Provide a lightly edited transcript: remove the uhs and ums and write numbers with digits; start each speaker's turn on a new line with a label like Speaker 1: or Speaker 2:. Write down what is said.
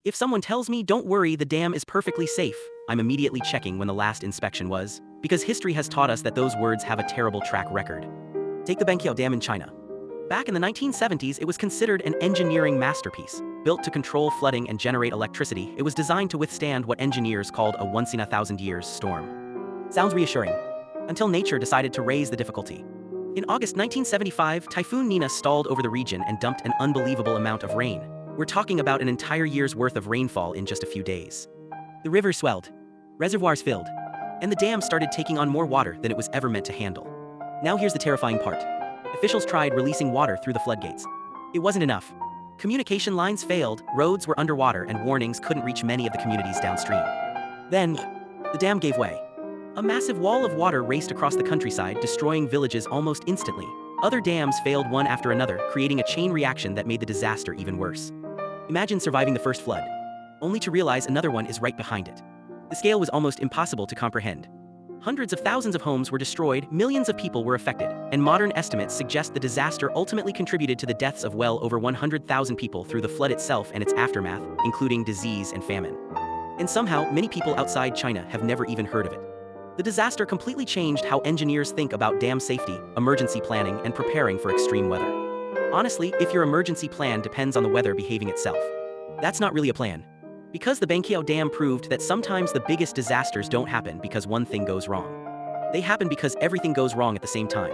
Speaker 1: If someone tells me, don't worry, the dam is perfectly safe, I'm immediately checking when the last inspection was, because history has taught us that those words have a terrible track record. Take the Banqiao Dam in China. Back in the 1970s, it was considered an engineering masterpiece. Built to control flooding and generate electricity, it was designed to withstand what engineers called a once-in-a-thousand-years storm. Sounds reassuring. Until nature decided to raise the difficulty. In August 1975, Typhoon Nina stalled over the region and dumped an unbelievable amount of rain. We're talking about an entire year's worth of rainfall in just a few days. The rivers swelled, reservoirs filled, and the dam started taking on more water than it was ever meant to handle. Now here's the terrifying part. Officials tried releasing water through the floodgates. It wasn't enough. Communication lines failed, roads were underwater, and warnings couldn't reach many of the communities downstream. Then, the dam gave way. A massive wall of water raced across the countryside, destroying villages almost instantly. Other dams failed one after another, creating a chain reaction that made the disaster even worse. Imagine surviving the first flood, only to realize another one is right behind it. The scale was almost impossible to comprehend. Hundreds of thousands of homes were destroyed, millions of people were affected, and modern estimates suggest the disaster ultimately contributed to the deaths of well over 100,000 people through the flood itself and its aftermath, including disease and famine. And somehow, many people outside China have never even heard of it. The disaster completely changed how engineers think about dam safety, emergency planning, and preparing for extreme weather. Honestly, if your emergency plan depends on the weather behaving itself, that's not really a plan. Because the Banqiao Dam proved that sometimes the biggest disasters don't happen because one thing goes wrong. They happen because everything goes wrong at the same time.